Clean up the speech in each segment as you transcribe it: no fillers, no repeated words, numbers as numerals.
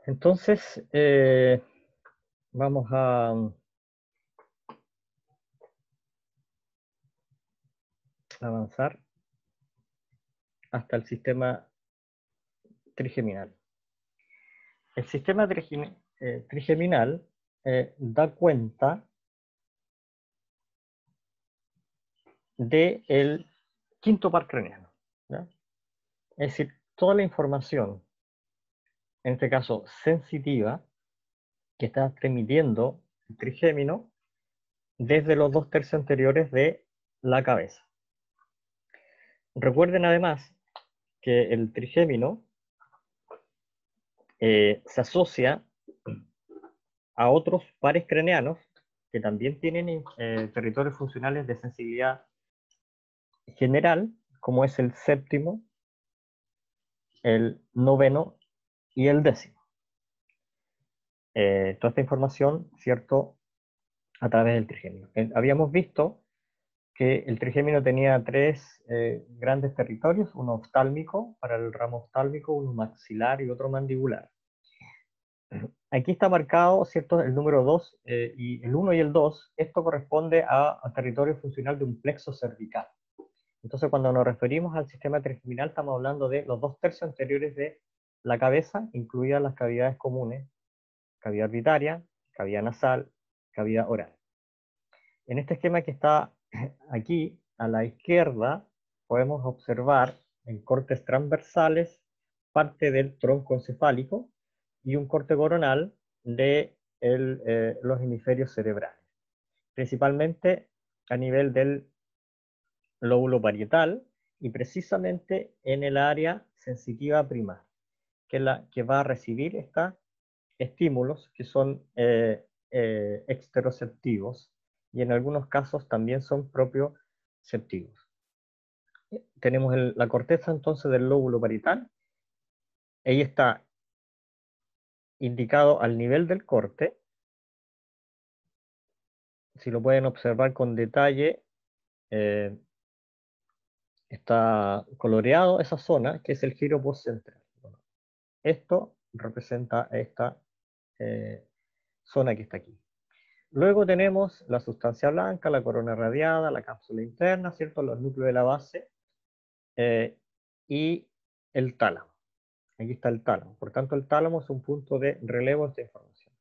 Entonces, vamos a avanzar hasta el sistema trigeminal. El sistema trigeminal da cuenta del quinto par craneano, ¿ya? Es decir, toda la información, en este caso sensitiva, que está transmitiendo el trigémino desde los 2/3 anteriores de la cabeza. Recuerden además que el trigémino se asocia a otros pares craneanos que también tienen territorios funcionales de sensibilidad general, como es el séptimo, el noveno y el décimo. Toda esta información, ¿cierto?, a través del trigémino. Habíamos visto que el trigémino tenía tres grandes territorios, uno oftálmico, para el ramo oftálmico, uno maxilar y otro mandibular. Aquí está marcado, ¿cierto?, el número 2 y el 1 y el 2, esto corresponde a territorio funcional de un plexo cervical. Entonces, cuando nos referimos al sistema trigeminal, estamos hablando de los 2/3 anteriores de la cabeza, incluidas las cavidades comunes, cavidad orbitaria, cavidad nasal, cavidad oral. En este esquema que está aquí, a la izquierda, podemos observar en cortes transversales parte del tronco encefálico y un corte coronal de los hemisferios cerebrales, principalmente a nivel del lóbulo parietal y precisamente en el área sensitiva primaria, que es la que va a recibir estos estímulos que son exteroceptivos y en algunos casos también son propioceptivos. Tenemos la corteza entonces del lóbulo parietal, ahí está indicado al nivel del corte, si lo pueden observar con detalle, está coloreado esa zona que es el giro postcentral. Bueno, esto representa esta zona que está aquí. Luego tenemos la sustancia blanca, la corona radiada, la cápsula interna, ¿cierto?, los núcleos de la base y el tálamo. Aquí está el tálamo. Por tanto, el tálamo es un punto de relevo de esta información.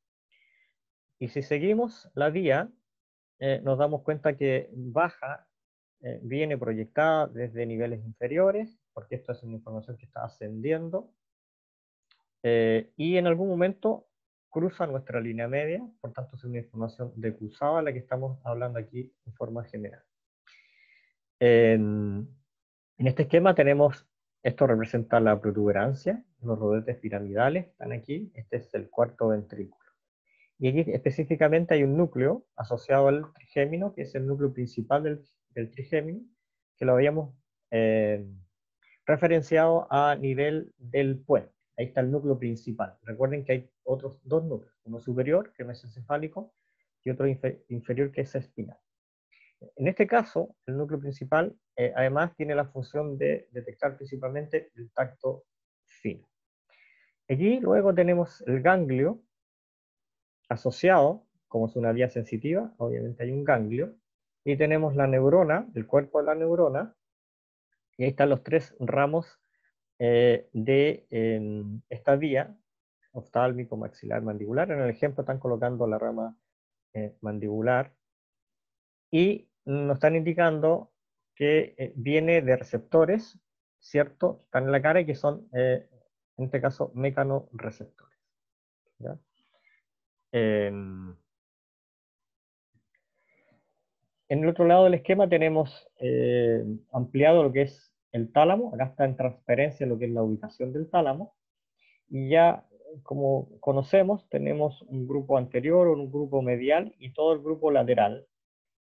Y si seguimos la vía, nos damos cuenta que baja, viene proyectada desde niveles inferiores, porque esto es una información que está ascendiendo, y en algún momento cruza nuestra línea media, por tanto es una información decusada la que estamos hablando aquí en forma general. En este esquema tenemos, esto representa la protuberancia, los rodetes piramidales están aquí, este es el cuarto ventrículo. Y aquí específicamente hay un núcleo asociado al trigémino, que es el núcleo principal del trigémino, que lo habíamos referenciado a nivel del puente. Ahí está el núcleo principal. Recuerden que hay otros dos núcleos, uno superior, que es mesencefálico, y otro inferior, que es espinal. En este caso, el núcleo principal además tiene la función de detectar principalmente el tacto fino. Aquí luego tenemos el ganglio asociado, como es una vía sensitiva, obviamente hay un ganglio, y tenemos la neurona, el cuerpo de la neurona, y ahí están los tres ramos de esta vía, oftálmico, maxilar, mandibular. En el ejemplo están colocando la rama mandibular y nos están indicando que viene de receptores, ¿cierto? Están en la cara y que son, en este caso, mecanorreceptores, ¿ya? En el otro lado del esquema tenemos ampliado lo que es el tálamo. Acá está en transparencia lo que es la ubicación del tálamo. Y ya, como conocemos, tenemos un grupo anterior, un grupo medial y todo el grupo lateral.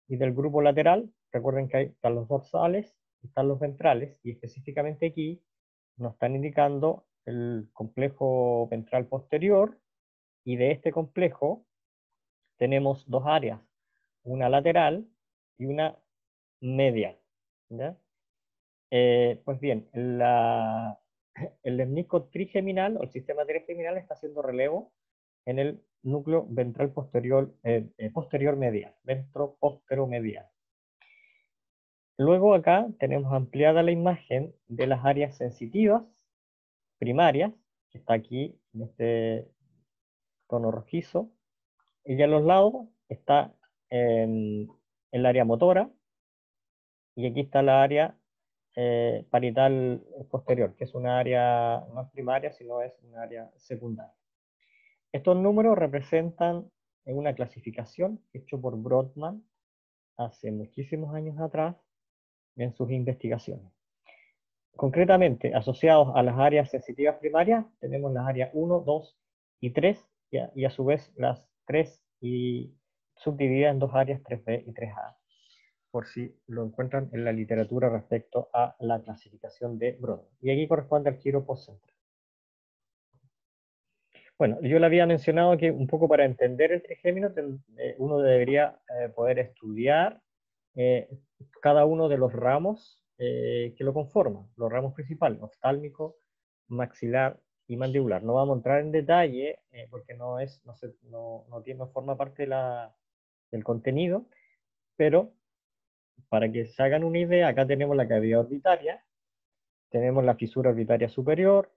Y del grupo lateral, recuerden que están los dorsales, están los ventrales, y específicamente aquí nos están indicando el complejo ventral posterior, y de este complejo tenemos dos áreas, una lateral y una medial, ¿ya? Pues bien, el lemnisco trigeminal o el sistema trigeminal está haciendo relevo en el núcleo ventral posterior, posterior medial, ventroposteromedial. Luego acá tenemos ampliada la imagen de las áreas sensitivas primarias, que está aquí en este tono rojizo, y a los lados está el área motora, y aquí está la área parietal posterior, que es una área no es primaria, sino es un área secundaria. Estos números representan una clasificación hecha por Brodmann hace muchísimos años atrás en sus investigaciones. Concretamente, asociados a las áreas sensitivas primarias, tenemos las áreas 1, 2 y 3, y a su vez las 3 y subdivididas en dos áreas 3B y 3A, por si lo encuentran en la literatura respecto a la clasificación de Brodmann. Y aquí corresponde al giro postcentral. Bueno, yo le había mencionado que un poco para entender el trigémino uno debería poder estudiar cada uno de los ramos que lo conforman, los ramos principales, oftálmico, maxilar y mandibular. No vamos a entrar en detalle porque no forma parte del contenido, pero para que se hagan una idea, acá tenemos la cavidad orbitaria, tenemos la fisura orbitaria superior,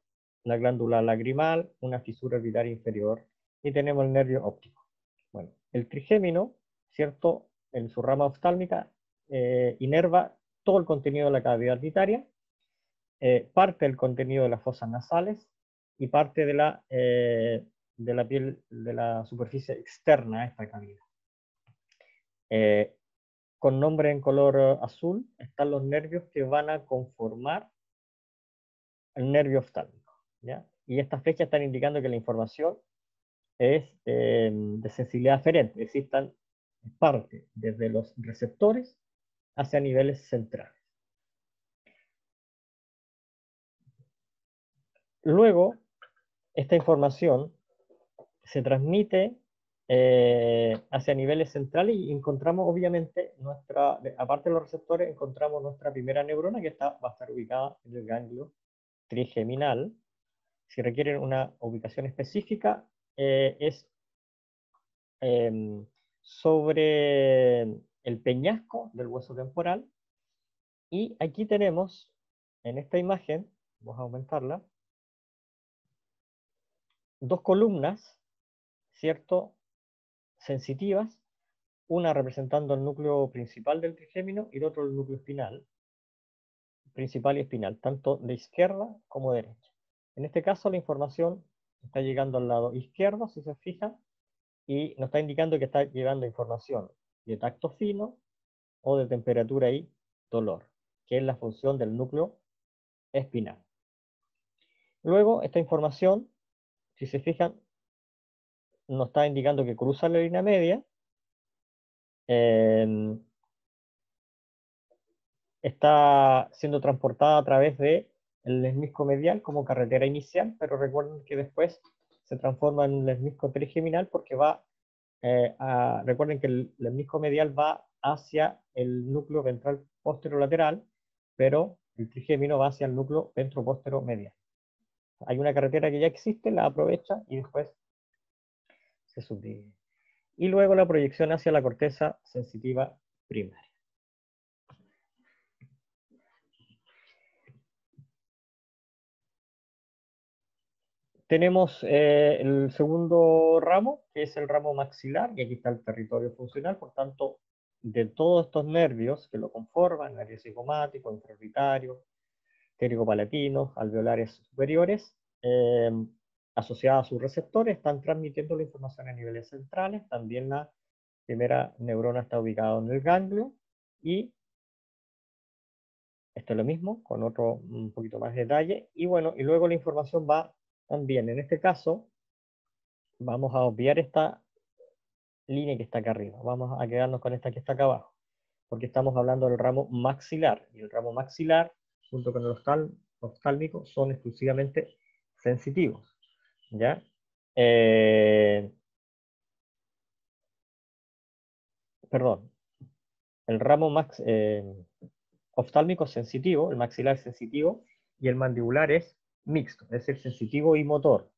la glándula lagrimal, una fisura orbitaria inferior y tenemos el nervio óptico. Bueno, el trigémino, ¿cierto? En su rama oftálmica inerva todo el contenido de la cavidad orbitaria, parte del contenido de las fosas nasales y parte de la piel, de la superficie externa a esta cavidad. Con nombre en color azul están los nervios que van a conformar el nervio oftálmico, ¿ya? Y estas fechas están indicando que la información es de sensibilidad aferente, es decir, están parte desde los receptores hacia niveles centrales. Luego, esta información se transmite hacia niveles centrales y encontramos obviamente aparte de los receptores, encontramos nuestra primera neurona que va a estar ubicada en el ganglio trigeminal. Si requieren una ubicación específica, es sobre el peñasco del hueso temporal. Y aquí tenemos, en esta imagen, vamos a aumentarla, dos columnas, ¿cierto? Sensitivas, una representando el núcleo principal del trigémino y el otro el núcleo espinal, principal y espinal, tanto de izquierda como de derecha. En este caso la información está llegando al lado izquierdo, si se fijan, y nos está indicando que está llevando información de tacto fino o de temperatura y dolor, que es la función del núcleo espinal. Luego, esta información, si se fijan, nos está indicando que cruza la línea media, está siendo transportada a través del lemnisco medial como carretera inicial, pero recuerden que después se transforma en lemnisco trigeminal porque recuerden que el lemnisco medial va hacia el núcleo ventral posterolateral, pero el trigémino va hacia el núcleo ventroposteromedial. Hay una carretera que ya existe, la aprovecha y después se subdivide. Y luego la proyección hacia la corteza sensitiva primaria. Tenemos el segundo ramo, que es el ramo maxilar, y aquí está el territorio funcional, por tanto, de todos estos nervios que lo conforman, nervio cigomático, infraorbitario, pterigo-palatinos, alveolares superiores, asociados a sus receptores, están transmitiendo la información a niveles centrales. También la primera neurona está ubicada en el ganglio, y esto es lo mismo, con otro un poquito más de detalle, y bueno, y luego la información va también, en este caso, vamos a obviar esta línea que está acá arriba, vamos a quedarnos con esta que está acá abajo, porque estamos hablando del ramo maxilar, y el ramo maxilar, junto con el oftálmico, son exclusivamente sensitivos, ¿ya? Perdón, el ramo oftálmico sensitivo, el maxilar sensitivo, y el mandibular es mixto, es decir, sensitivo y motor.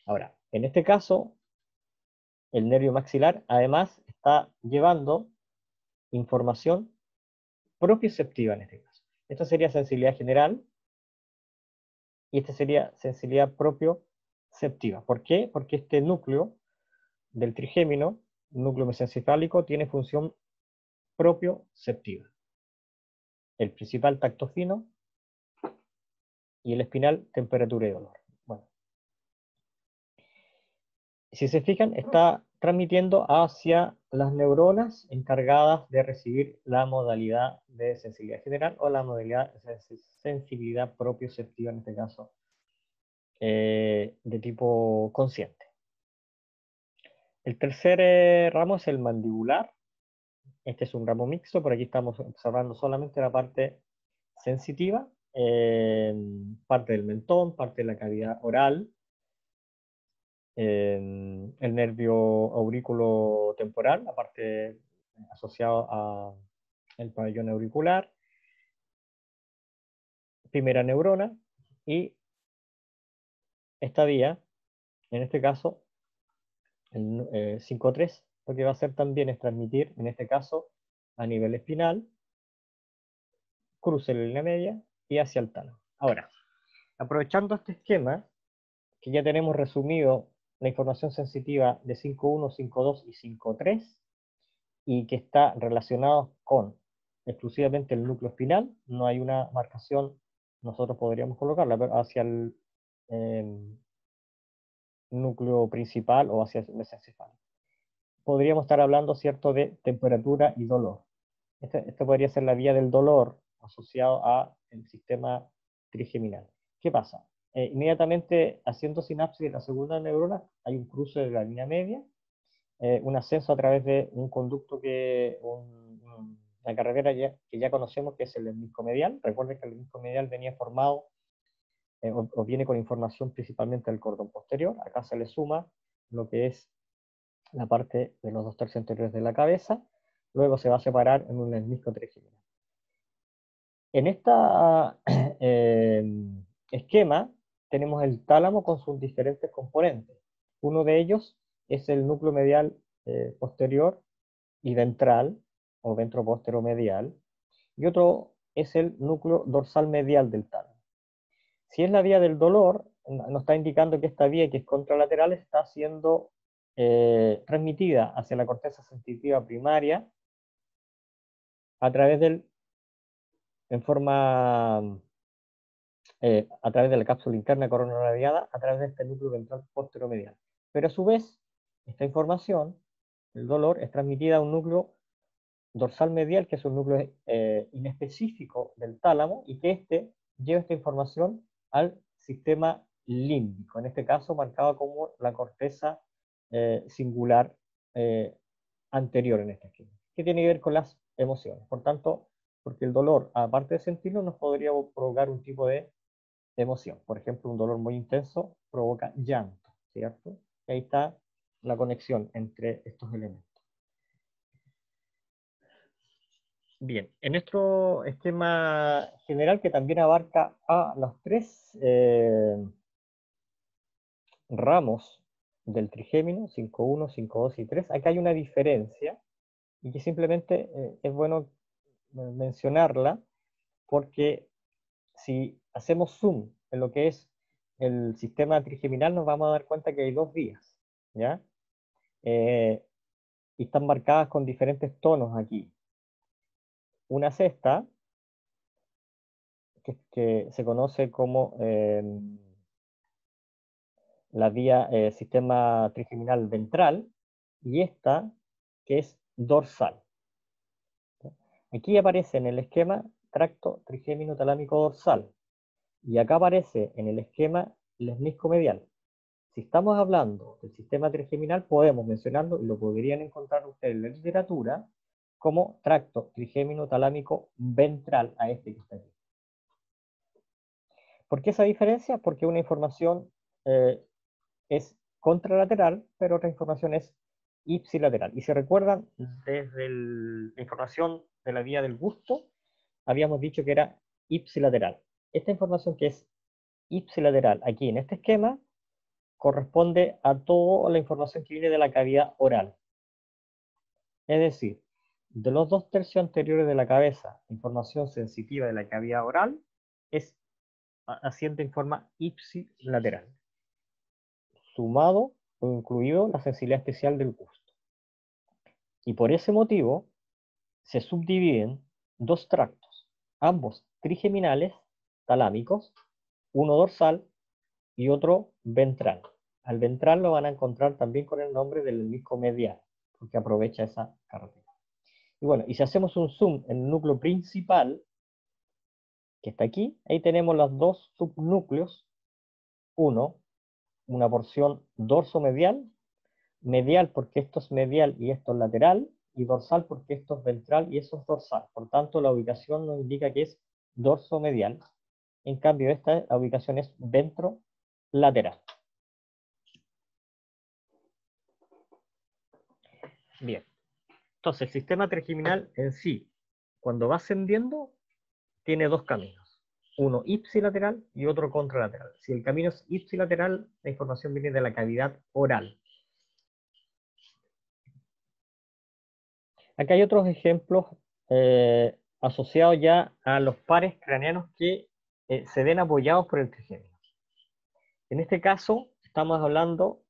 Ahora, en este caso, el nervio maxilar además está llevando información propioceptiva en este caso. Esta sería sensibilidad general y esta sería sensibilidad propioceptiva. ¿Por qué? Porque este núcleo del trigémino, núcleo mesencefálico, tiene función propioceptiva. El principal tacto fino y el espinal temperatura y dolor. Bueno, si se fijan, está transmitiendo hacia las neuronas encargadas de recibir la modalidad de sensibilidad general o la modalidad de sensibilidad propioceptiva, en este caso, de tipo consciente. El tercer ramo es el mandibular. Este es un ramo mixto, por aquí estamos observando solamente la parte sensitiva, parte del mentón, parte de la cavidad oral, el nervio aurículo temporal, la parte asociada al pabellón auricular, primera neurona, y esta vía, en este caso, el 5-3, lo que va a hacer también es transmitir, en este caso, a nivel espinal, cruce la línea media y hacia el tálamo. Ahora, aprovechando este esquema, que ya tenemos resumido la información sensitiva de 5.1, 5.2 y 5.3, y que está relacionado con exclusivamente el núcleo espinal, no hay una marcación, nosotros podríamos colocarla hacia el núcleo principal o hacia el mesencefalo. Podríamos estar hablando, ¿cierto?, de temperatura y dolor. Esta podría ser la vía del dolor asociado al sistema trigeminal. ¿Qué pasa? Inmediatamente haciendo sinapsis de la segunda neurona hay un cruce de la línea media, un ascenso a través de un conducto una carretera que ya conocemos, que es el lemnisco medial. Recuerden que el lemnisco medial venía formado o viene con información principalmente del cordón posterior. Acá se le suma lo que es la parte de los 2/3 anteriores de la cabeza. Luego se va a separar en un lemnisco trigeminal. En este esquema tenemos el tálamo con sus diferentes componentes. Uno de ellos es el núcleo medial posterior y ventral, o ventroposteromedial, y otro es el núcleo dorsal medial del tálamo. Si es la vía del dolor, nos está indicando que esta vía, que es contralateral, está siendo transmitida hacia la corteza sensitiva primaria a través a través de la cápsula interna corona radiada, a través de este núcleo ventral posteromedial. Pero a su vez, esta información, el dolor, es transmitida a un núcleo dorsal medial, que es un núcleo inespecífico del tálamo, y que lleva esta información al sistema límbico, en este caso marcado como la corteza singular anterior en este esquema, que tiene que ver con las emociones. Por tanto, porque el dolor, aparte de sentirlo, nos podría provocar un tipo de emoción. Por ejemplo, un dolor muy intenso provoca llanto, ¿cierto? Y ahí está la conexión entre estos elementos. Bien, en nuestro esquema general, que también abarca a los tres ramos del trigémino, 5.1, 5.2 y 3, acá hay una diferencia y que simplemente es bueno mencionarla, porque si hacemos zoom en lo que es el sistema trigeminal, nos vamos a dar cuenta que hay dos vías, ¿ya? Y están marcadas con diferentes tonos aquí. Una es esta, que se conoce como la vía sistema trigeminal ventral, y esta que es dorsal. Aquí aparece en el esquema tracto trigémino talámico dorsal, y acá aparece en el esquema lemnisco medial. Si estamos hablando del sistema trigeminal, podemos mencionarlo, y lo podrían encontrar ustedes en la literatura, como tracto trigémino talámico ventral, a este que está aquí. ¿Por qué esa diferencia? Porque una información es contralateral, pero otra información es ipsilateral. Y si recuerdan, desde la información de la vía del gusto, habíamos dicho que era ipsilateral. Esta información, que es ipsilateral, aquí en este esquema, corresponde a toda la información que viene de la cavidad oral. Es decir, de los 2/3 anteriores de la cabeza, información sensitiva de la cavidad oral asciende en forma ipsilateral, sumado o incluido la sensibilidad especial del gusto. Y por ese motivo se subdividen dos tractos, ambos trigeminales, talámicos, uno dorsal y otro ventral. Al ventral lo van a encontrar también con el nombre del hemisco medial, porque aprovecha esa carretera. Y bueno, y si hacemos un zoom en el núcleo principal, que está aquí, ahí tenemos los dos subnúcleos. Uno, una porción dorso-medial, medial porque esto es medial y esto es lateral, y dorsal porque esto es ventral y eso es dorsal. Por tanto, la ubicación nos indica que es dorso-medial. En cambio, la ubicación es ventro-lateral. Bien. Entonces, el sistema trigeminal en sí, cuando va ascendiendo, tiene dos caminos. Uno ipsilateral y otro contralateral. Si el camino es ipsilateral, la información viene de la cavidad oral. Acá hay otros ejemplos asociados ya a los pares craneanos que se ven apoyados por el trigémino. En este caso, estamos hablando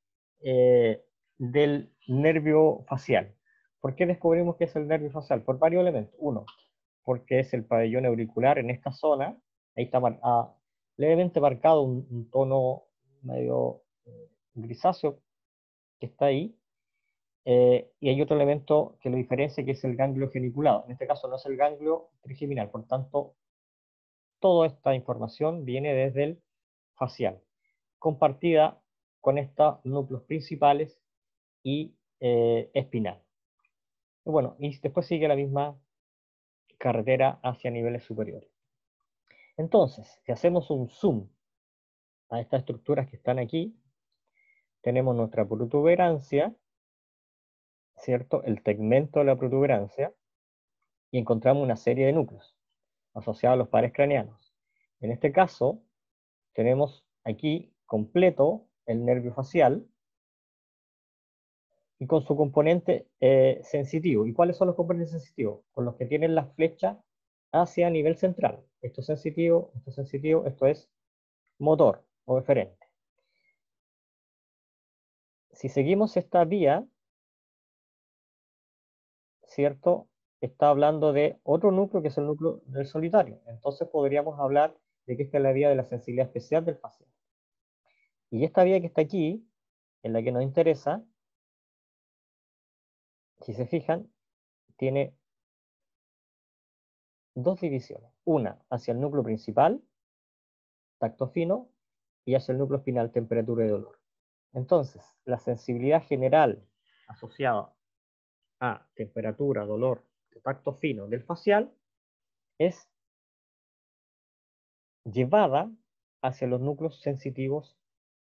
del nervio facial. ¿Por qué descubrimos que es el nervio facial? Por varios elementos. Uno, porque es el pabellón auricular en esta zona. Ahí está levemente marcado un tono medio grisáceo que está ahí. Y hay otro elemento que lo diferencia, que es el ganglio geniculado. En este caso no es el ganglio trigeminal, por tanto, toda esta información viene desde el facial, compartida con estos núcleos principales y espinal. Y bueno, y después sigue la misma carretera hacia niveles superiores. Entonces, si hacemos un zoom a estas estructuras que están aquí, tenemos nuestra protuberancia, ¿cierto? El tegmento de la protuberancia, y encontramos una serie de núcleos asociados a los pares craneanos. En este caso, tenemos aquí completo el nervio facial y con su componente sensitivo. ¿Y cuáles son los componentes sensitivos? Con los que tienen la flecha hacia nivel central. Esto es sensitivo, esto es motor o eferente. Si seguimos esta vía, ¿cierto? Está hablando de otro núcleo que es el núcleo del solitario. Entonces podríamos hablar de que esta es la vía de la sensibilidad especial del facial. Y esta vía que está aquí, en la que nos interesa, si se fijan, tiene dos divisiones. Una hacia el núcleo principal, tacto fino, y hacia el núcleo espinal, temperatura y dolor. Entonces, la sensibilidad general asociada a temperatura, dolor, tacto fino del facial es llevada hacia los núcleos sensitivos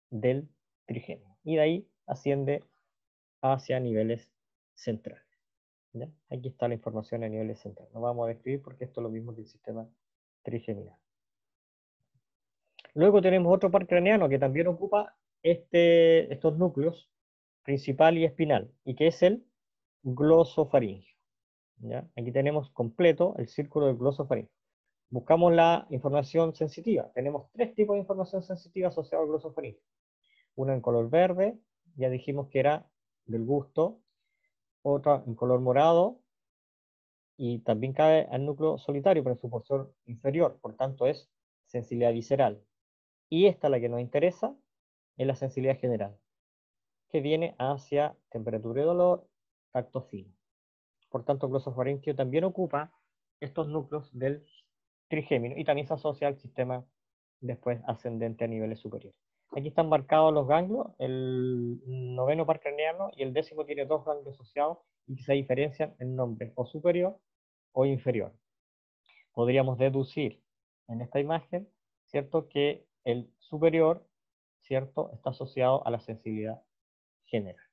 del trigémino. Y de ahí asciende hacia niveles centrales. ¿Ya? Aquí está la información a niveles centrales. No vamos a describir porque esto es lo mismo que el sistema trigeminal. Luego tenemos otro par craneano que también ocupa estos núcleos principal y espinal, y que es el glosofaringeo. ¿Ya? Aquí tenemos completo el círculo del glosofaringeo. Buscamos la información sensitiva. Tenemos tres tipos de información sensitiva asociada al glosofaringeo. Una en color verde, ya dijimos que era del gusto. Otra en color morado, y también cabe al núcleo solitario, pero en su porción inferior, por tanto es sensibilidad visceral. Y esta, la que nos interesa, es la sensibilidad general, que viene hacia temperatura y dolor, tacto fino. Por tanto, el glosofaringeo también ocupa estos núcleos del trigémino y también se asocia al sistema después ascendente a niveles superiores. Aquí están marcados los ganglios, el noveno par craneano y el décimo tiene dos ganglios asociados y que se diferencian en nombre o superior o inferior. Podríamos deducir en esta imagen, ¿cierto?, que el superior, ¿cierto?, está asociado a la sensibilidad general.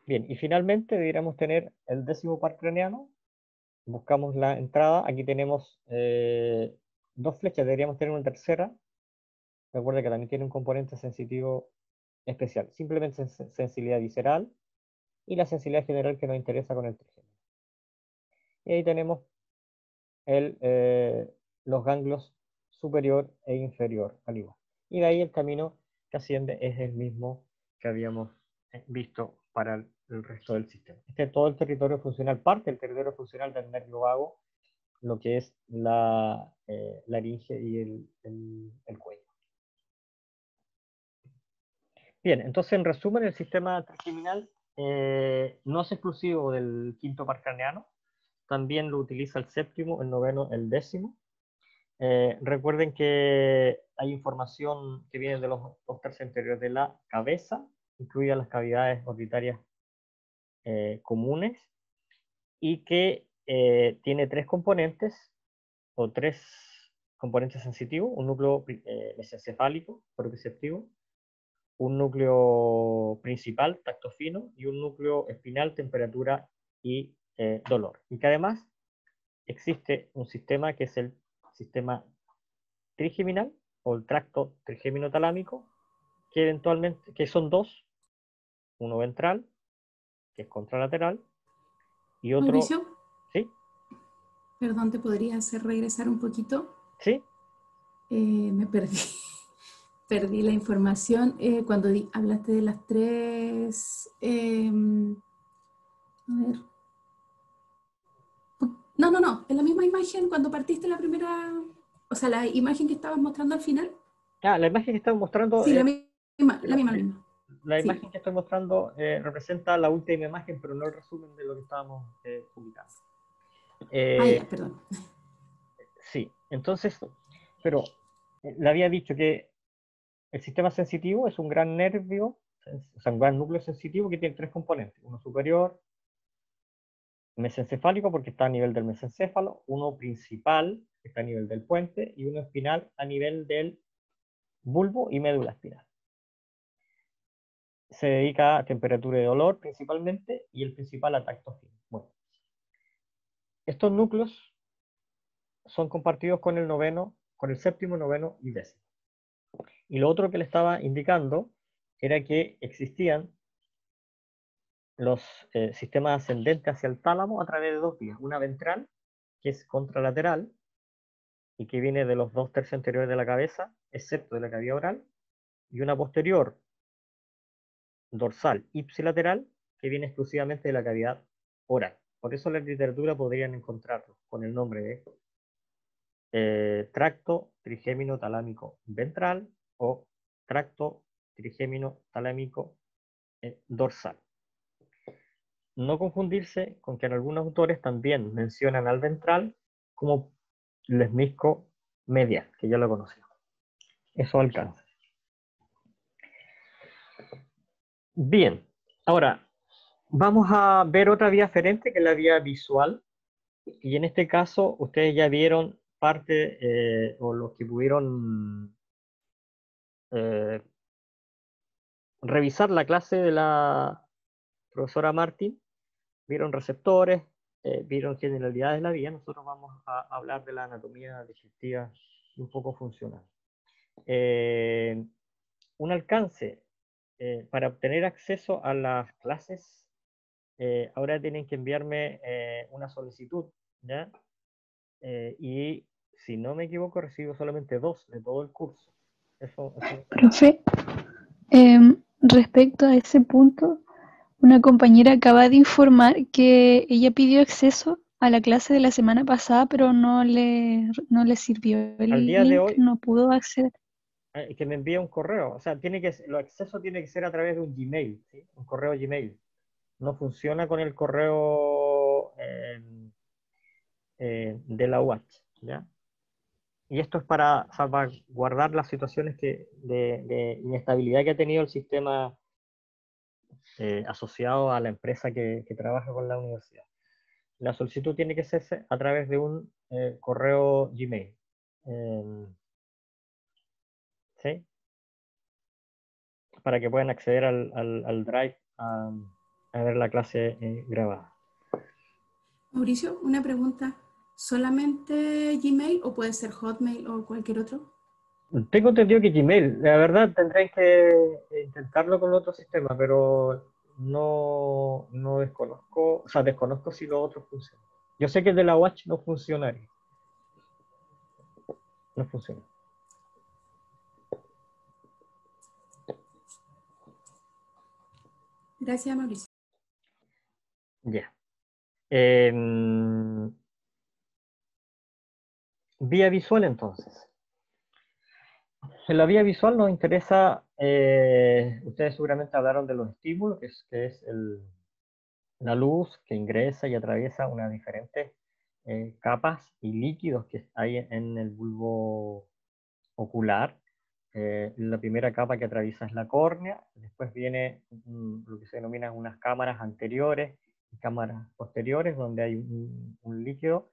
Bien, y finalmente deberíamos tener el décimo par craneano. Buscamos la entrada, aquí tenemos dos flechas, deberíamos tener una tercera, Recuerda que también tiene un componente sensitivo especial, simplemente sensibilidad visceral y la sensibilidad general que nos interesa con el trigémino. Y ahí tenemos los ganglios superior e inferior al igual. Y de ahí el camino que asciende es el mismo que habíamos visto para el resto del sistema. Este es todo el territorio funcional, parte del territorio funcional del nervio vago, lo que es la laringe y el cuello. Bien, entonces en resumen el sistema trigeminal no es exclusivo del quinto par craneano, también lo utiliza el séptimo, el noveno, el décimo. Recuerden que hay información que viene de los dos tercios anteriores de la cabeza, incluidas las cavidades orbitarias comunes, y que tiene tres componentes, o tres componentes sensitivos: un núcleo mesencefálico, proprioceptivo, un núcleo principal, tacto fino, y un núcleo espinal, temperatura y dolor. Y que además existe un sistema que es el sistema trigeminal o el tracto trigémino-talámico, que eventualmente, que son dos, uno ventral, que es contralateral, y otro, Mauricio, ¿sí? perdón, ¿te podría hacer regresar un poquito? ¿Sí? Me perdí. Perdí la información cuando hablaste de las tres. A ver. No, no, no. En la misma imagen, cuando partiste la primera. O sea, la imagen que estabas mostrando al final. Ah, la imagen que estoy mostrando, Sí, la misma, la la, misma, la misma. la Sí. imagen que estoy mostrando representa la última imagen, pero no el resumen de lo que estábamos publicando. Ah, Eh, ya, perdón. sí, entonces, pero le había dicho que el sistema sensitivo es un gran nervio, o sea, un gran núcleo sensitivo que tiene tres componentes: uno superior, mesencefálico, porque está a nivel del mesencéfalo; uno principal, que está a nivel del puente; y uno espinal a nivel del bulbo y médula espinal. Se dedica a temperatura y dolor principalmente, y el principal a tacto fino. Bueno, estos núcleos son compartidos con el noveno, con el séptimo, noveno y décimo. Y lo otro que le estaba indicando era que existían los sistemas ascendentes hacia el tálamo a través de dos vías: una ventral, que es contralateral y que viene de los dos tercios anteriores de la cabeza, excepto de la cavidad oral, y una posterior, dorsal ipsilateral, que viene exclusivamente de la cavidad oral. Por eso en la literatura podrían encontrarlo con el nombre de tracto trigémino talámico ventral o tracto trigémino talámico dorsal. No confundirse con que en algunos autores también mencionan al ventral como lesmisco medial, que ya lo conocemos. Eso alcanza. Bien, ahora vamos a ver otra vía aferente, que es la vía visual. Y en este caso, ustedes ya vieron parte, o los que pudieron eh, revisar la clase de la profesora Martín, vieron receptores, vieron generalidades de la vía. Nosotros vamos a hablar de la anatomía digestiva y un poco funcional. Un alcance para obtener acceso a las clases. Ahora tienen que enviarme una solicitud, ¿ya? Y si no me equivoco, recibo solamente 2 de todo el curso. Eso. Profe, respecto a ese punto, una compañera acaba de informar que ella pidió acceso a la clase de la semana pasada, pero no le sirvió Al el día de link, hoy, no pudo acceder. que me envíe un correo. O sea, el acceso tiene que ser a través de un Gmail, ¿sí? Un correo Gmail. No funciona con el correo de la UACH, ¿ya? Y esto es para salvaguardar las situaciones de inestabilidad que ha tenido el sistema asociado a la empresa que trabaja con la universidad. La solicitud tiene que hacerse a través de un correo Gmail. ¿Sí? Para que puedan acceder al Drive a ver la clase grabada. Mauricio, una pregunta. ¿Solamente Gmail o puede ser Hotmail o cualquier otro? Tengo entendido que Gmail, la verdad tendréis que intentarlo con otro sistema, pero no desconozco, o sea, desconozco si los otros funcionan. Yo sé que el de la Watch no funcionaría, no funciona. Gracias, Mauricio. Ya. Vía visual entonces. En la vía visual nos interesa, ustedes seguramente hablaron de los estímulos, que es la luz que ingresa y atraviesa unas diferentes capas y líquidos que hay en el bulbo ocular. La primera capa que atraviesa es la córnea, después viene lo que se denomina unas cámaras anteriores y cámaras posteriores, donde hay un líquido,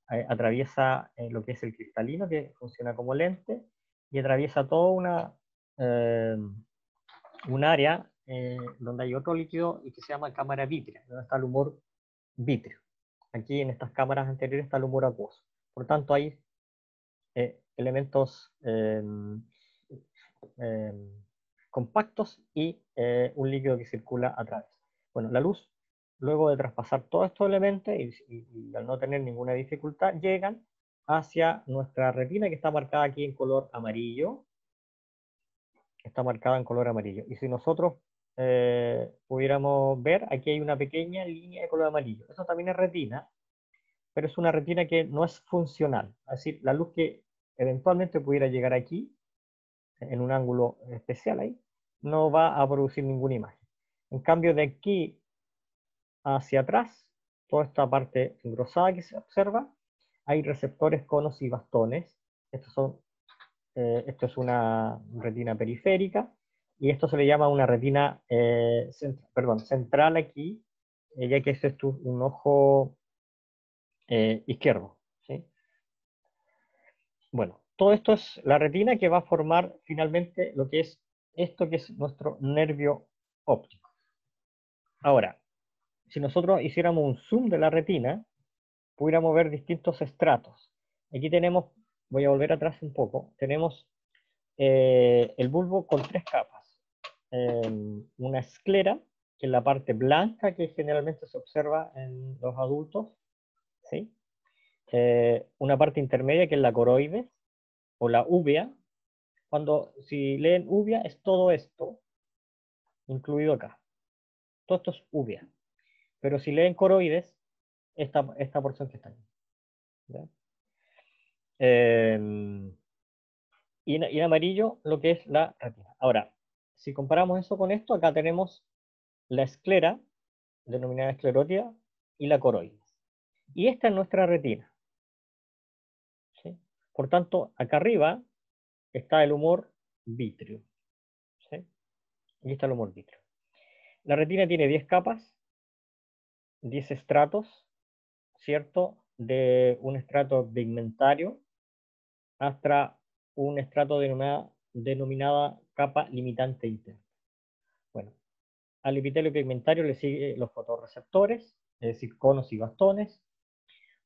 atraviesa lo que es el cristalino, que funciona como lente, y atraviesa toda un área donde hay otro líquido y que se llama cámara vítrea, donde está el humor vítreo. Aquí en estas cámaras anteriores está el humor acuoso. Por tanto, hay elementos compactos y un líquido que circula a través. Bueno, la luz, luego de traspasar todos estos elementos y al no tener ninguna dificultad, llegan hacia nuestra retina, que está marcada aquí en color amarillo. Está marcada en color amarillo. Y si nosotros pudiéramos ver, aquí hay una pequeña línea de color amarillo. Eso también es retina, pero es una retina que no es funcional. Es decir, la luz que eventualmente pudiera llegar aquí, en un ángulo especial ahí, no va a producir ninguna imagen. En cambio, de aquí hacia atrás, toda esta parte engrosada que se observa, hay receptores, conos y bastones. Esto es una retina periférica y esto se le llama una retina central aquí, ya que este es un ojo izquierdo. ¿Sí? Bueno, todo esto es la retina que va a formar finalmente lo que es esto que es nuestro nervio óptico. Ahora, si nosotros hiciéramos un zoom de la retina, pudiéramos ver distintos estratos. Aquí tenemos, voy a volver atrás un poco, tenemos el bulbo con tres capas. Una esclera, que es la parte blanca que generalmente se observa en los adultos, ¿sí? Una parte intermedia que es la coroides o la úvea. Si leen úvea es todo esto, incluido acá. Todo esto es úvea. Pero si leen coroides, esta porción que está aquí. ¿Ya? Y en amarillo lo que es la retina. Ahora, si comparamos eso con esto, acá tenemos la esclera, denominada esclerótida, y la coroides. Y esta es nuestra retina. ¿Sí? Por tanto, acá arriba está el humor vítreo. ¿Sí? Y está el humor vítreo. La retina tiene 10 capas, 10 estratos, ¿cierto? De un estrato pigmentario hasta un estrato denominada capa limitante interna. Bueno, al epitelio pigmentario le siguen los fotorreceptores, es decir, conos y bastones,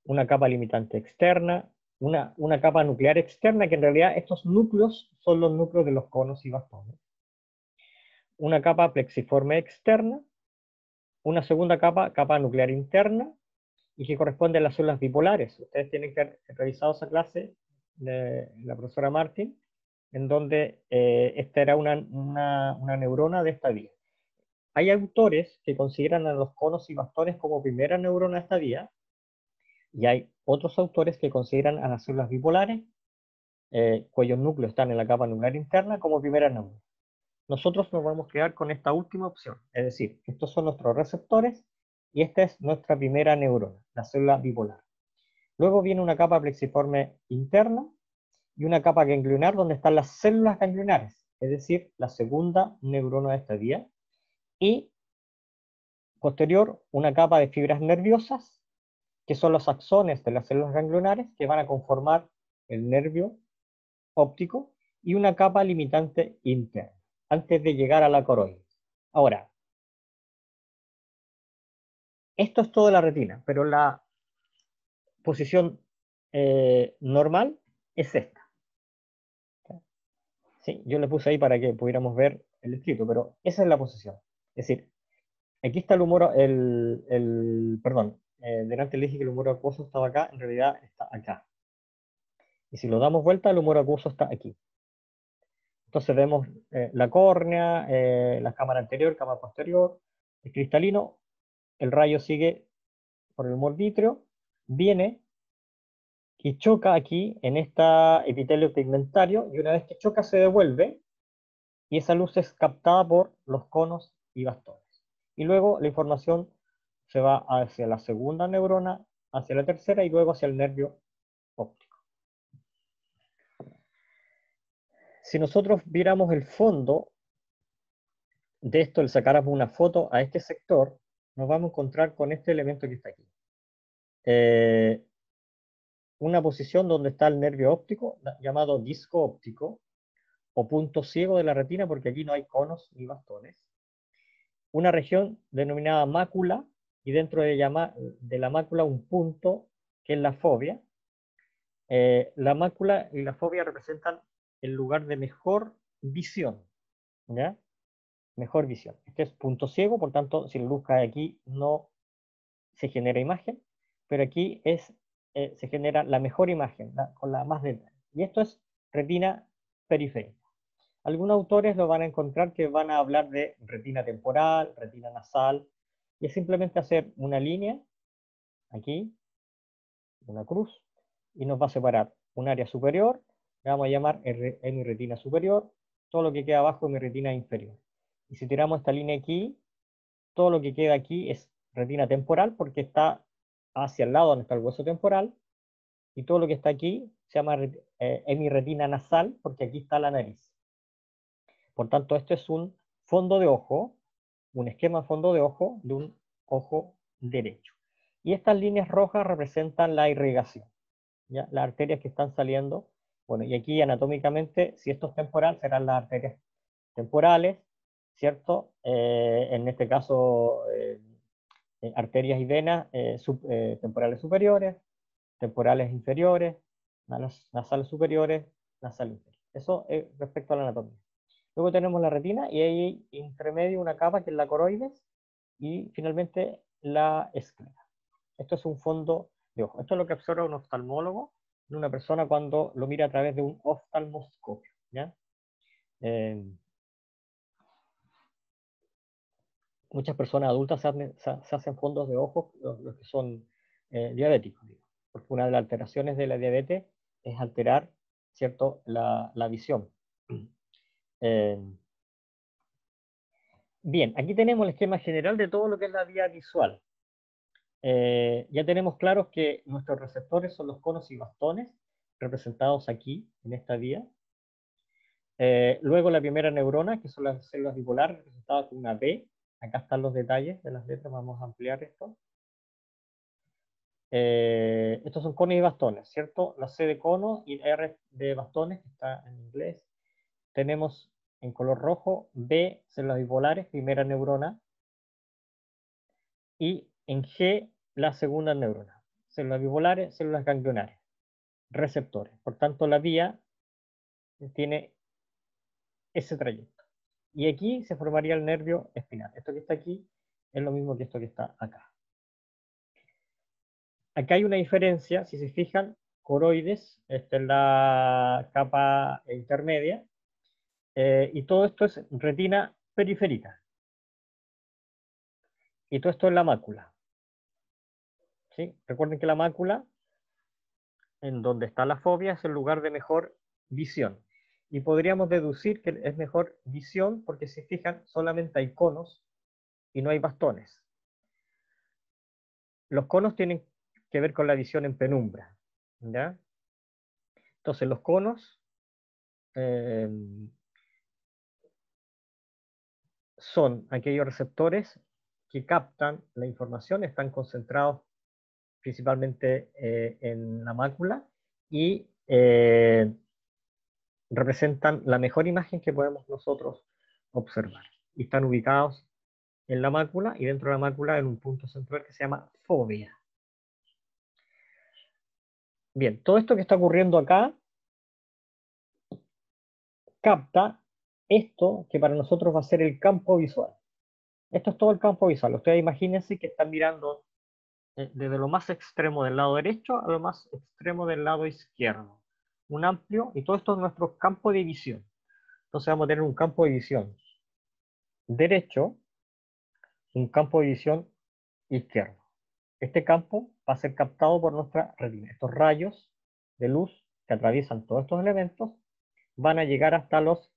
una capa limitante externa, una capa nuclear externa, que en realidad estos núcleos son los núcleos de los conos y bastones, una capa plexiforme externa, una segunda capa, capa nuclear interna, y que corresponde a las células bipolares. Ustedes tienen que haber revisado esa clase de la profesora Martin, en donde esta era una neurona de estadia. Hay autores que consideran a los conos y bastones como primera neurona de estadia, y hay otros autores que consideran a las células bipolares, cuyos núcleos están en la capa nuclear interna, como primera neurona. Nosotros nos vamos a quedar con esta última opción, es decir, estos son nuestros receptores y esta es nuestra primera neurona, la célula bipolar. Luego viene una capa plexiforme interna y una capa ganglionar donde están las células ganglionares, es decir, la segunda neurona de estadia, y posterior una capa de fibras nerviosas, que son los axones de las células ganglionares, que van a conformar el nervio óptico, y una capa limitante interna, antes de llegar a la coroides. Ahora, esto es toda la retina, pero la posición normal es esta. Sí, yo le puse ahí para que pudiéramos ver el escrito, pero esa es la posición. Es decir, aquí está el humor, perdón, delante le dije que el humor acuoso estaba acá, en realidad está acá. Y si lo damos vuelta, el humor acuoso está aquí. Entonces vemos la córnea, la cámara anterior, cámara posterior, el cristalino, el rayo sigue por el humor vítreo, viene y choca aquí en esta epitelio pigmentario, y una vez que choca se devuelve, y esa luz es captada por los conos y bastones. Y luego la información se va hacia la segunda neurona, hacia la tercera y luego hacia el nervio óptico. Si nosotros viéramos el fondo de esto, le sacáramos una foto a este sector, nos vamos a encontrar con este elemento que está aquí. Una posición donde está el nervio óptico, llamado disco óptico, o punto ciego de la retina, porque aquí no hay conos ni bastones. Una región denominada mácula, y dentro de la mácula un punto que es la fovea. La mácula y la fovea representan el lugar de mejor visión, ¿ya? Mejor visión. Este es punto ciego, por tanto, si la luz cae aquí no se genera imagen, pero aquí se genera la mejor imagen, con la más detalle. Y esto es retina periférica. Algunos autores lo van a encontrar que van a hablar de retina temporal, retina nasal, y es simplemente hacer una línea, aquí, una cruz, y nos va a separar un área superior, le vamos a llamar hemiretina superior, todo lo que queda abajo es mi retina inferior. Y si tiramos esta línea aquí, todo lo que queda aquí es retina temporal, porque está hacia el lado donde está el hueso temporal, y todo lo que está aquí se llama hemiretina nasal, porque aquí está la nariz. Por tanto, esto es un fondo de ojo, un esquema fondo de ojo de un ojo derecho. Y estas líneas rojas representan la irrigación, ¿ya? Las arterias que están saliendo. Bueno, y aquí anatómicamente, si esto es temporal, serán las arterias temporales, ¿cierto? En este caso, arterias y venas temporales superiores, temporales inferiores, nasales superiores, nasales inferiores. Eso respecto a la anatomía. Luego tenemos la retina y ahí entre medio una capa que es la coroides y finalmente la esclera. Esto es un fondo de ojo. Esto es lo que observa un oftalmólogo en una persona cuando lo mira a través de un oftalmoscopio, ¿ya? Muchas personas adultas se hacen fondos de ojos, los que son diabéticos, porque una de las alteraciones de la diabetes es alterar, ¿cierto?, la visión. Bien, aquí tenemos el esquema general de todo lo que es la vía visual. Ya tenemos claros que nuestros receptores son los conos y bastones, representados aquí, en esta vía. Luego la primera neurona, que son las células bipolares, representadas con una B. Acá están los detalles de las letras, vamos a ampliar esto. Estos son conos y bastones, ¿cierto? La C de cono y R de bastones, que está en inglés. Tenemos en color rojo B, células bipolares, primera neurona. Y en G, la segunda neurona. Células bipolares, células ganglionares, receptores. Por tanto, la vía tiene ese trayecto. Y aquí se formaría el nervio espinal. Esto que está aquí es lo mismo que esto que está acá. Acá hay una diferencia, si se fijan, coroides, esta es la capa intermedia, y todo esto es retina periférica. Y todo esto es la mácula. ¿Sí? Recuerden que la mácula, en donde está la fovea, es el lugar de mejor visión. Y podríamos deducir que es mejor visión porque, si fijan, solamente hay conos y no hay bastones. Los conos tienen que ver con la visión en penumbra, ¿ya? Entonces los conos son aquellos receptores que captan la información, están concentrados principalmente en la mácula y representan la mejor imagen que podemos nosotros observar. Y están ubicados en la mácula y dentro de la mácula en un punto central que se llama fovea. Bien, todo esto que está ocurriendo acá capta esto que para nosotros va a ser el campo visual. Esto es todo el campo visual. Ustedes imagínense que están mirando desde lo más extremo del lado derecho a lo más extremo del lado izquierdo. Un amplio, y todo esto es nuestro campo de visión. Entonces vamos a tener un campo de visión derecho, un campo de visión izquierdo. Este campo va a ser captado por nuestra retina. Estos rayos de luz que atraviesan todos estos elementos van a llegar hasta los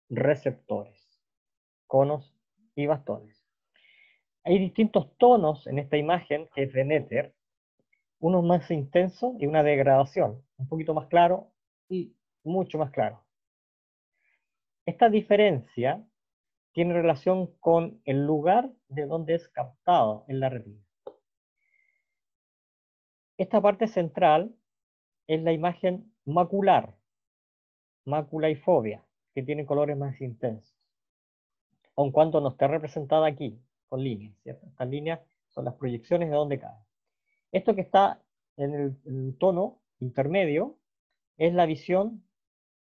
receptores, conos y bastones. Hay distintos tonos en esta imagen que es de Netter, uno más intenso y una degradación, un poquito más claro y mucho más claro. Esta diferencia tiene relación con el lugar de donde es captado en la retina. Esta parte central es la imagen macular, mácula y fovea, que tiene colores más intensos, aun cuando no esté representada aquí con líneas, ¿cierto? Estas líneas son las proyecciones de donde cae. Esto que está en el tono intermedio es la visión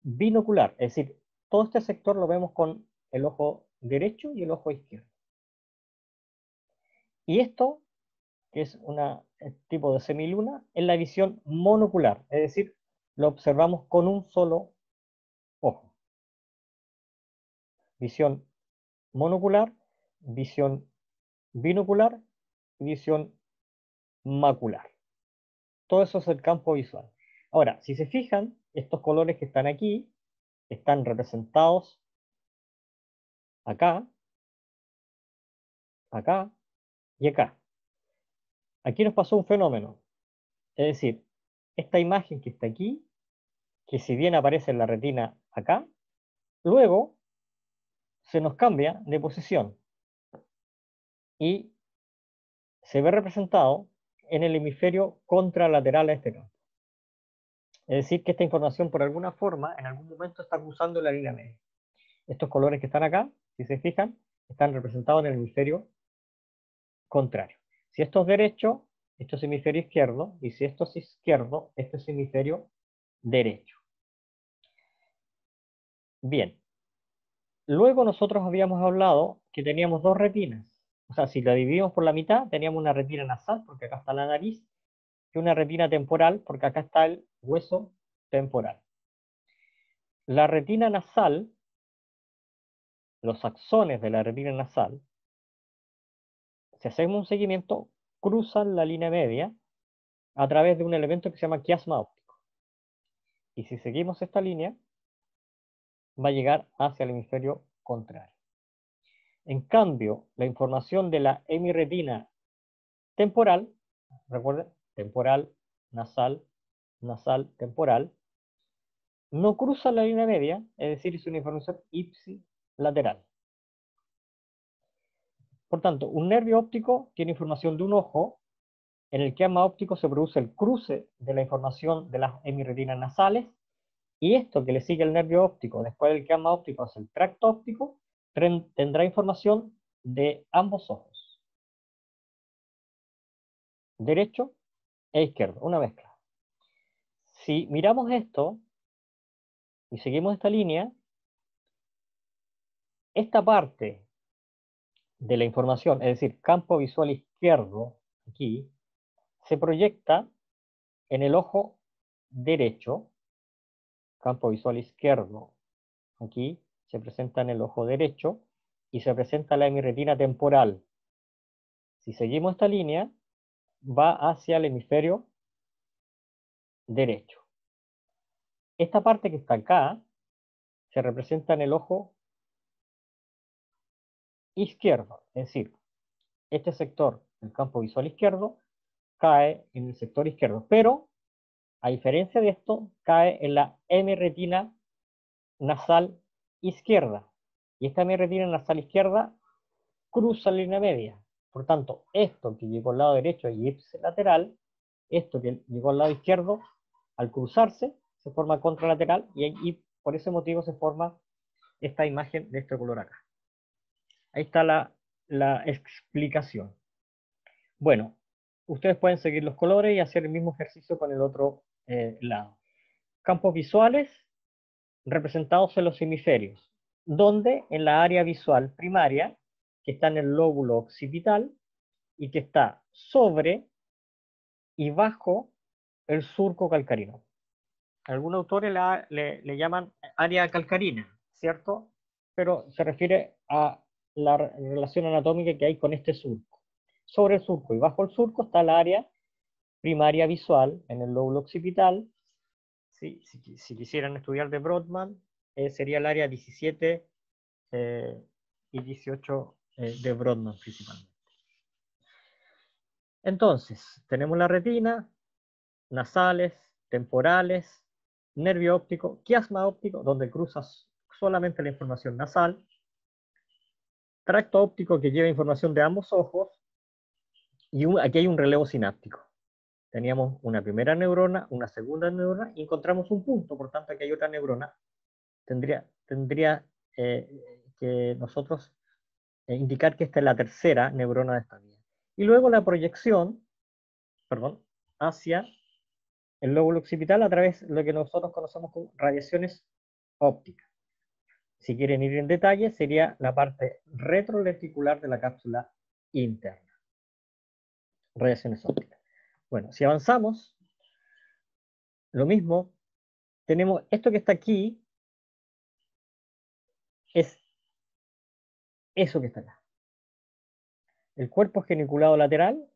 binocular, es decir, todo este sector lo vemos con el ojo derecho y el ojo izquierdo. Y esto, que es un tipo de semiluna, es la visión monocular, es decir, lo observamos con un solo ojo. Visión monocular, visión binocular y visión macular. Todo eso es el campo visual. Ahora, si se fijan, estos colores que están aquí están representados acá, acá y acá. Aquí nos pasó un fenómeno. Es decir, esta imagen que está aquí, que si bien aparece en la retina acá, luego se nos cambia de posición y se ve representado en el hemisferio contralateral a este campo. Es decir, que esta información por alguna forma, en algún momento está cruzando la línea media. Estos colores que están acá, si se fijan, están representados en el hemisferio contrario. Si esto es derecho, esto es hemisferio izquierdo, y si esto es izquierdo, esto es hemisferio derecho. Bien. Luego nosotros habíamos hablado que teníamos dos retinas. O sea, si la dividimos por la mitad, teníamos una retina nasal, porque acá está la nariz, y una retina temporal, porque acá está el hueso temporal. La retina nasal, los axones de la retina nasal, si hacemos un seguimiento, cruzan la línea media a través de un elemento que se llama quiasma óptico. Y si seguimos esta línea, va a llegar hacia el hemisferio contrario. En cambio, la información de la hemirretina temporal, recuerden, temporal, nasal, nasal, temporal, no cruza la línea media, es decir, es una información ipsilateral. Por tanto, un nervio óptico tiene información de un ojo. En el quiasma óptico se produce el cruce de la información de las hemirretinas nasales, y esto que le sigue el nervio óptico después del quiasma óptico es el tracto óptico, tendrá información de ambos ojos, derecho e izquierdo, una mezcla. Si miramos esto y seguimos esta línea, esta parte de la información, es decir, campo visual izquierdo, aquí, se proyecta en el ojo derecho, campo visual izquierdo, aquí, se presenta en el ojo derecho, y se presenta la hemirretina temporal. Si seguimos esta línea, va hacia el hemisferio derecho. Esta parte que está acá, se representa en el ojo izquierdo, es decir, este sector del campo visual izquierdo cae en el sector izquierdo, pero a diferencia de esto, cae en la hemirretina nasal izquierda. Y esta hemirretina nasal izquierda cruza la línea media. Por tanto, esto que llegó al lado derecho y ipsilateral, esto que llegó al lado izquierdo, al cruzarse, se forma contralateral y por ese motivo se forma esta imagen de este color acá. Ahí está la explicación. Bueno, ustedes pueden seguir los colores y hacer el mismo ejercicio con el otro lado. Campos visuales, representados en los hemisferios, donde en la área visual primaria, que está en el lóbulo occipital y que está sobre y bajo el surco calcarino. Algunos autores le llaman área calcarina, ¿cierto? Pero se refiere a la relación anatómica que hay con este surco. Sobre el surco y bajo el surco está la área primaria visual en el lóbulo occipital. ¿Sí? Si quisieran estudiar de Brodmann, sería el área 17 y 18 de Brodmann principalmente. Entonces, tenemos la retina, nasales, temporales, nervio óptico, quiasma óptico, donde cruzas solamente la información nasal, tracto óptico que lleva información de ambos ojos, y aquí hay un relevo sináptico. Teníamos una primera neurona, una segunda neurona, y encontramos un punto, por tanto aquí hay otra neurona. Tendría que nosotros indicar que esta es la tercera neurona de esta vía. Y luego la proyección, hacia el lóbulo occipital a través de lo que nosotros conocemos como radiaciones ópticas. Si quieren ir en detalle, sería la parte retrolenticular de la cápsula interna. Radiaciones ópticas. Bueno, si avanzamos, lo mismo, tenemos esto que está aquí, es eso que está acá. El cuerpo geniculado lateral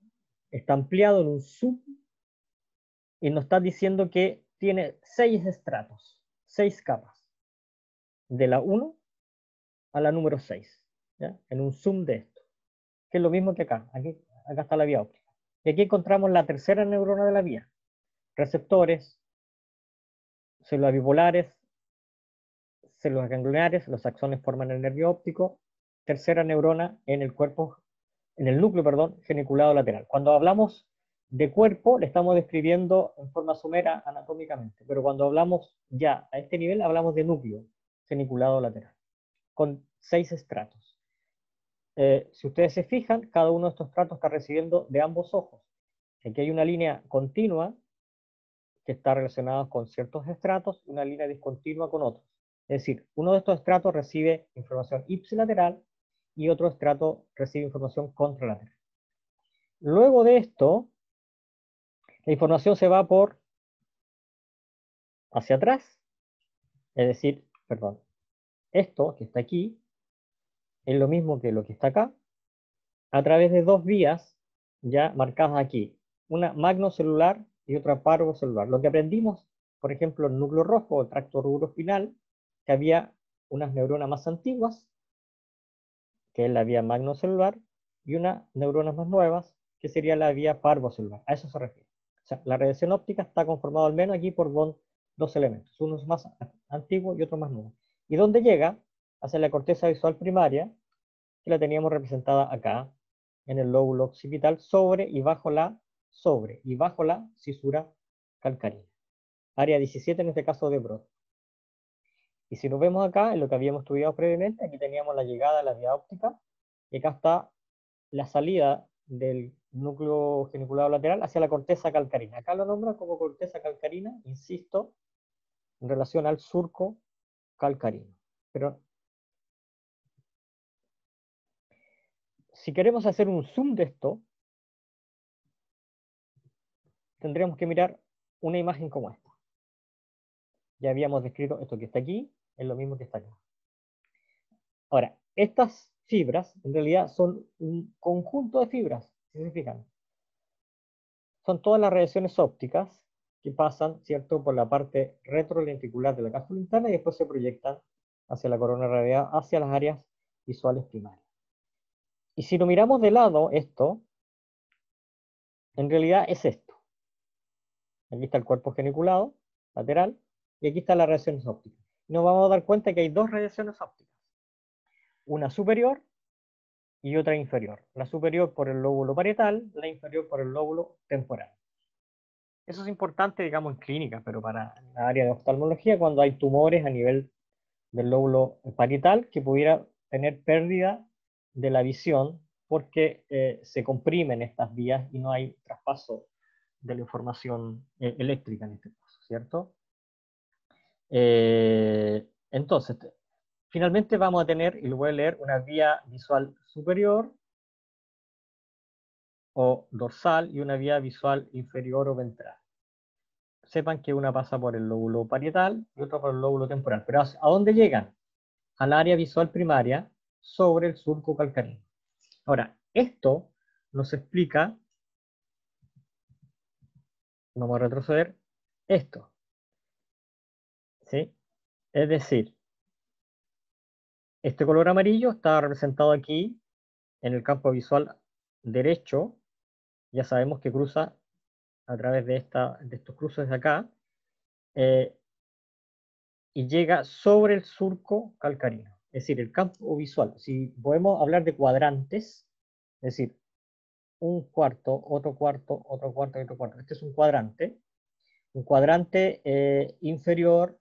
está ampliado en un sub y nos está diciendo que tiene 6 estratos, 6 capas, de la 1 a la número 6, ¿ya? En un zoom de esto, que es lo mismo que acá. Acá está la vía óptica. Y aquí encontramos la tercera neurona de la vía. Receptores, células bipolares, células ganglionares, los axones forman el nervio óptico. Tercera neurona en el cuerpo, en el núcleo, geniculado lateral. Cuando hablamos de cuerpo, le estamos describiendo en forma somera anatómicamente, pero cuando hablamos ya a este nivel, hablamos de núcleo geniculado lateral, con 6 estratos. Si ustedes se fijan, cada uno de estos estratos está recibiendo de ambos ojos. Aquí hay una línea continua que está relacionada con ciertos estratos y una línea discontinua con otros. Es decir, uno de estos estratos recibe información ipsilateral y otro estrato recibe información contralateral. Luego de esto, la información se va hacia atrás, es decir, esto que está aquí es lo mismo que lo que está acá, a través de 2 vías ya marcadas aquí, una magnocelular y otra parvocelular. Lo que aprendimos, por ejemplo, en el núcleo rojo o tracto rubroespinal, que había unas neuronas más antiguas, que es la vía magnocelular, y unas neuronas más nuevas, que sería la vía parvocelular. A eso se refiere. O sea, la radiación óptica está conformada al menos aquí por 2 elementos, uno más antiguo y otro más nuevo. ¿Y dónde llega? Hacia la corteza visual primaria, que la teníamos representada acá, en el lóbulo occipital, sobre y bajo la cisura calcárea. Área 17 en este caso de Brod. Y si nos vemos acá, en lo que habíamos estudiado previamente, aquí teníamos la llegada a la vía óptica, y acá está la salida del núcleo geniculado lateral hacia la corteza calcarina. Acá lo nombran como corteza calcarina, insisto, en relación al surco calcarino. Pero si queremos hacer un zoom de esto, tendríamos que mirar una imagen como esta. Ya habíamos descrito esto que está aquí, es lo mismo que está acá. Ahora, estas fibras en realidad son un conjunto de fibras, si se fijan. Son todas las radiaciones ópticas que pasan, ¿cierto?, por la parte retrolenticular de la cápsula interna y después se proyectan hacia la corona radial, hacia las áreas visuales primarias. Y si lo miramos de lado, esto, en realidad es esto. Aquí está el cuerpo geniculado lateral y aquí están las radiaciones ópticas. Nos vamos a dar cuenta que hay 2 radiaciones ópticas. Una superior y otra inferior. La superior por el lóbulo parietal, la inferior por el lóbulo temporal. Eso es importante, digamos, en clínica, pero para la área de oftalmología, cuando hay tumores a nivel del lóbulo parietal que pudiera tener pérdida de la visión porque se comprimen estas vías y no hay traspaso de la información eléctrica en este caso, ¿cierto? Entonces, finalmente vamos a tener, y lo voy a leer, una vía visual superior o dorsal y una vía visual inferior o ventral. Sepan que una pasa por el lóbulo parietal y otra por el lóbulo temporal. Pero ¿a dónde llegan? Al área visual primaria sobre el surco calcáreo. Ahora, esto nos explica, vamos a retroceder, esto. ¿Sí? Es decir, este color amarillo está representado aquí en el campo visual derecho. Ya sabemos que cruza a través de estos cruces de acá y llega sobre el surco calcáreo. Es decir, el campo visual. Si podemos hablar de cuadrantes, es decir, un cuarto, otro cuarto, otro cuarto y otro cuarto. Este es un cuadrante. Un cuadrante inferior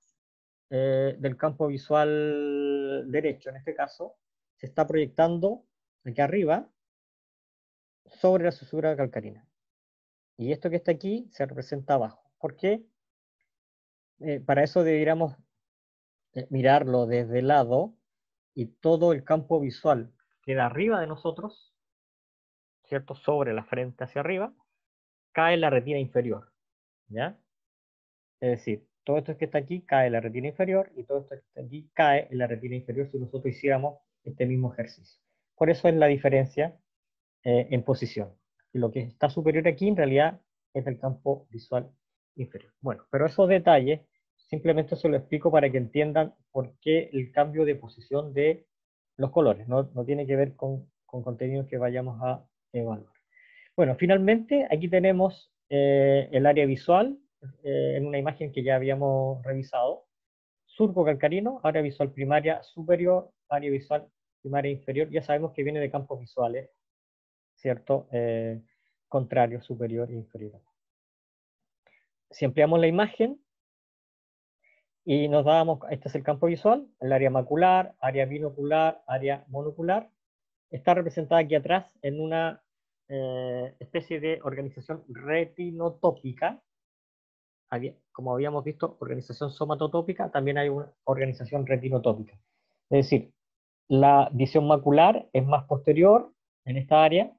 del campo visual derecho, en este caso, se está proyectando aquí arriba sobre la susura calcarina. Y esto que está aquí se representa abajo. ¿Por qué? Para eso deberíamos mirarlo desde el lado y todo el campo visual queda arriba de nosotros, ¿cierto? Sobre la frente hacia arriba, cae en la retina inferior, ¿ya? Es decir, todo esto que está aquí cae en la retina inferior y todo esto que está aquí cae en la retina inferior si nosotros hiciéramos este mismo ejercicio. Por eso es la diferencia en posición. Y lo que está superior aquí en realidad es el campo visual inferior. Bueno, pero esos detalles simplemente se lo explico para que entiendan por qué el cambio de posición de los colores. No tiene que ver con contenidos que vayamos a evaluar. Bueno, finalmente aquí tenemos el área visual en una imagen que ya habíamos revisado. Surco calcarino, área visual primaria superior, área visual primaria inferior. Ya sabemos que viene de campos visuales, ¿cierto? Contrario, superior e inferior. Si ampliamos la imagen y nos damos, este es el campo visual, el área macular, área binocular, área monocular, está representada aquí atrás en una especie de organización retinotópica. Como habíamos visto, organización somatotópica, también hay una organización retinotópica. Es decir, la visión macular es más posterior en esta área,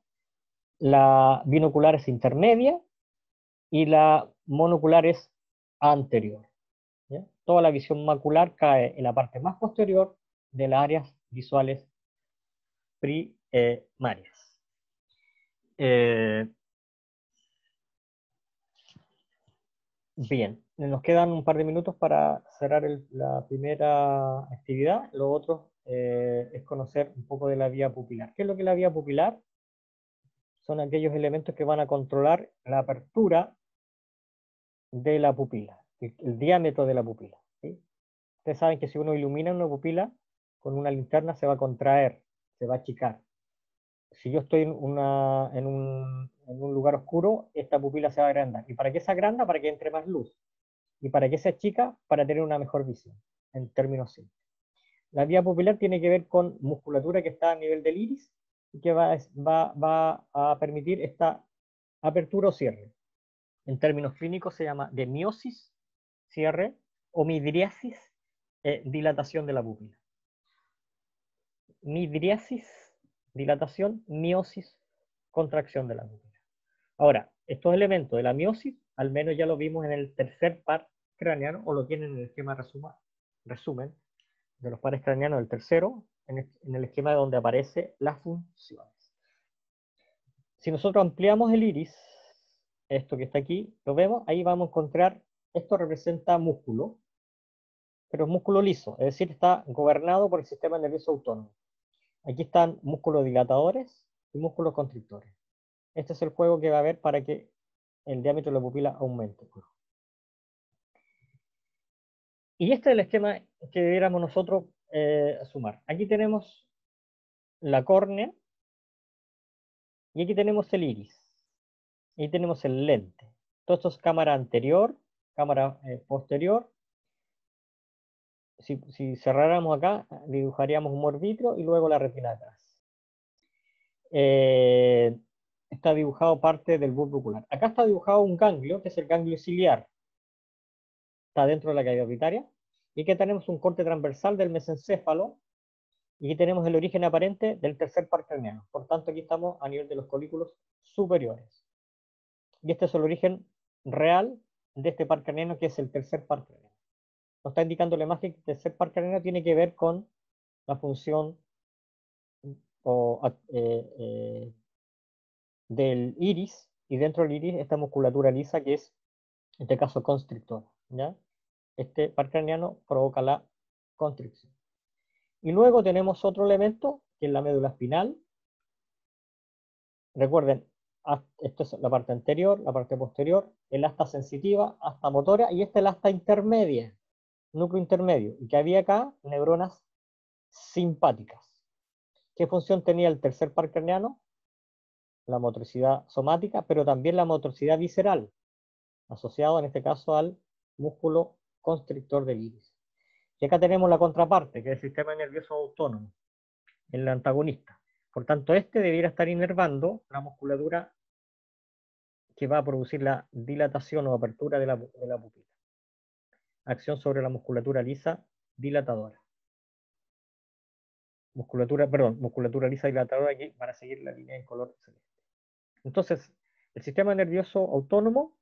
la binocular es intermedia y la monocular es anterior. ¿Ya? Toda la visión macular cae en la parte más posterior de las áreas visuales primarias. Bien, nos quedan un par de minutos para cerrar la primera actividad. Lo otro es conocer un poco de la vía pupilar. ¿Qué es lo que es la vía pupilar? Son aquellos elementos que van a controlar la apertura de la pupila, el diámetro de la pupila. ¿Sí? Ustedes saben que si uno ilumina una pupila con una linterna se va a contraer, se va a achicar. Si yo estoy en un lugar oscuro, esta pupila se va a agrandar. ¿Y para qué se agranda? Para que entre más luz. ¿Y para qué se achica? Para tener una mejor visión, en términos simples. La vía pupilar tiene que ver con musculatura que está a nivel del iris y que va a permitir esta apertura o cierre. En términos clínicos se llama de miosis, cierre, o midriasis, dilatación de la pupila. Midriasis, dilatación, miosis, contracción de la pupila. Ahora, estos elementos de la miosis, al menos ya lo vimos en el tercer par craneano, o lo tienen en el esquema resumen de los pares craneanos del tercero, en el esquema donde aparece las funciones. Si nosotros ampliamos el iris, esto que está aquí, lo vemos, ahí vamos a encontrar, esto representa músculo, pero es músculo liso, es decir, está gobernado por el sistema nervioso autónomo. Aquí están músculos dilatadores y músculos constrictores. Este es el juego que va a haber para que el diámetro de la pupila aumente. Y este es el esquema que debiéramos nosotros sumar. Aquí tenemos la córnea y aquí tenemos el iris. Y aquí tenemos el lente. Todo esto es cámara anterior, cámara posterior. Si cerráramos acá, dibujaríamos un morvitrio y luego la retina atrás. Está dibujado parte del bulbo ocular. Acá está dibujado un ganglio, que es el ganglio ciliar. Está dentro de la cavidad orbitaria. Y que tenemos un corte transversal del mesencéfalo, y aquí tenemos el origen aparente del tercer par craneano. Por tanto, aquí estamos a nivel de los colículos superiores. Y este es el origen real de este par craneano, que es el tercer par craneano. Nos está indicando la imagen que el tercer par craneano tiene que ver con la función del iris, y dentro del iris esta musculatura lisa que es, en este caso, constrictora, ¿ya? Este par craneano provoca la constricción. Y luego tenemos otro elemento, que es la médula espinal. Recuerden, esto es la parte anterior, la parte posterior, el asta sensitiva, asta motora, y esta es la asta intermedia, núcleo intermedio, y que había acá neuronas simpáticas. ¿Qué función tenía el tercer par craneano? La motricidad somática, pero también la motricidad visceral, asociado en este caso al músculo constrictor del iris. Y acá tenemos la contraparte, que es el sistema nervioso autónomo, el antagonista. Por tanto, este debiera estar inervando la musculatura que va a producir la dilatación o apertura de la pupila. Acción sobre la musculatura lisa dilatadora. Musculatura lisa dilatadora, aquí para seguir la línea en color celeste. Entonces, el sistema nervioso autónomo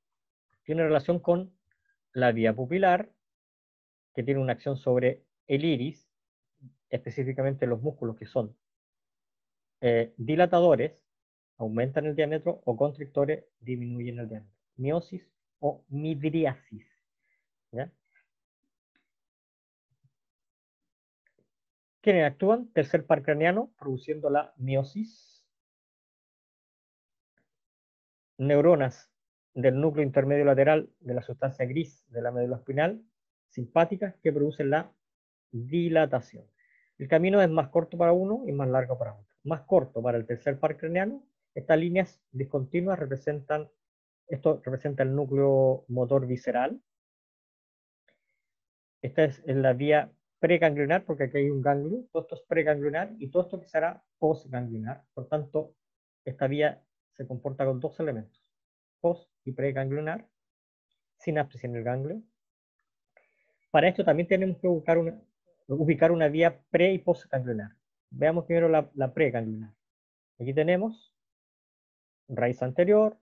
tiene relación con la vía pupilar, que tiene una acción sobre el iris, específicamente los músculos que son dilatadores, aumentan el diámetro, o constrictores, disminuyen el diámetro. Miosis o midriasis. ¿Ya? ¿Quiénes actúan? Tercer par craneano, produciendo la miosis. Neuronas del núcleo intermedio lateral de la sustancia gris de la médula espinal, simpáticas, que producen la dilatación. El camino es más corto para uno y más largo para otro. Más corto para el tercer par craneano. Estas líneas discontinuas representan, esto representa el núcleo motor visceral. Esta es la vía preganglionar, porque aquí hay un ganglio. Todo esto es preganglionar y todo esto que será postganglionar. Por tanto, esta vía se comporta con dos elementos: post y preganglionar, sinapsis en el ganglio. Para esto también tenemos que ubicar una vía pre y postganglionar. Veamos primero la preganglionar. Aquí tenemos raíz anterior,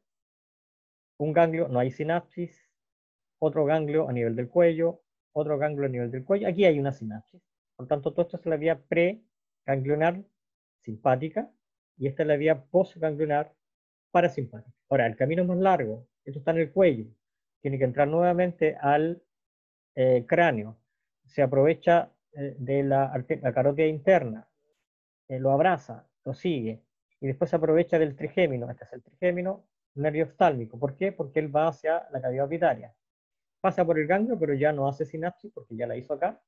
un ganglio, no hay sinapsis, otro ganglio a nivel del cuello, otro ganglio a nivel del cuello. Aquí hay una sinapsis. Por tanto, todo esto es la vía preganglionar simpática, y esta es la vía postganglionar parasimpática. Ahora, el camino es más largo. Esto está en el cuello. Tiene que entrar nuevamente al cráneo. Se aprovecha de la carótida interna, lo abraza, lo sigue, y después se aprovecha del trigémino. Este es el trigémino nervio oftálmico. ¿Por qué? Porque él va hacia la cavidad orbitaria. Pasa por el ganglio, pero ya no hace sinapsis porque ya la hizo acá,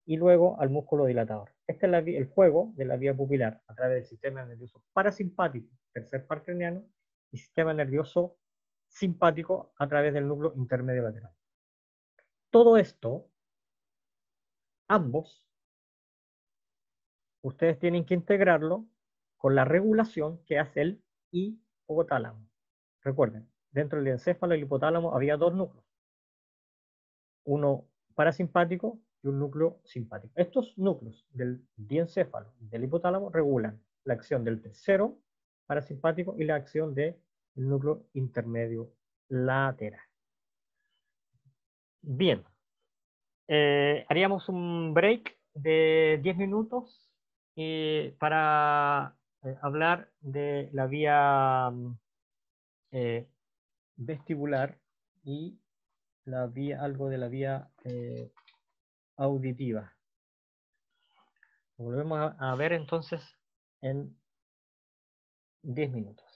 y luego al músculo dilatador. Este es el juego de la vía pupilar a través del sistema nervioso parasimpático, tercer par craneano, y sistema nervioso simpático a través del núcleo intermedio lateral. Todo esto, ambos, ustedes tienen que integrarlo con la regulación que hace el hipotálamo. Recuerden, dentro del encéfalo y el hipotálamo había dos núcleos. Uno parasimpático y un núcleo simpático. Estos núcleos del diencéfalo y del hipotálamo regulan la acción del tercero parasimpático y la acción del núcleo intermedio lateral. Bien, haríamos un break de 10 minutos para hablar de la vía vestibular y algo de la vía auditiva. Volvemos a ver entonces en 10 minutos.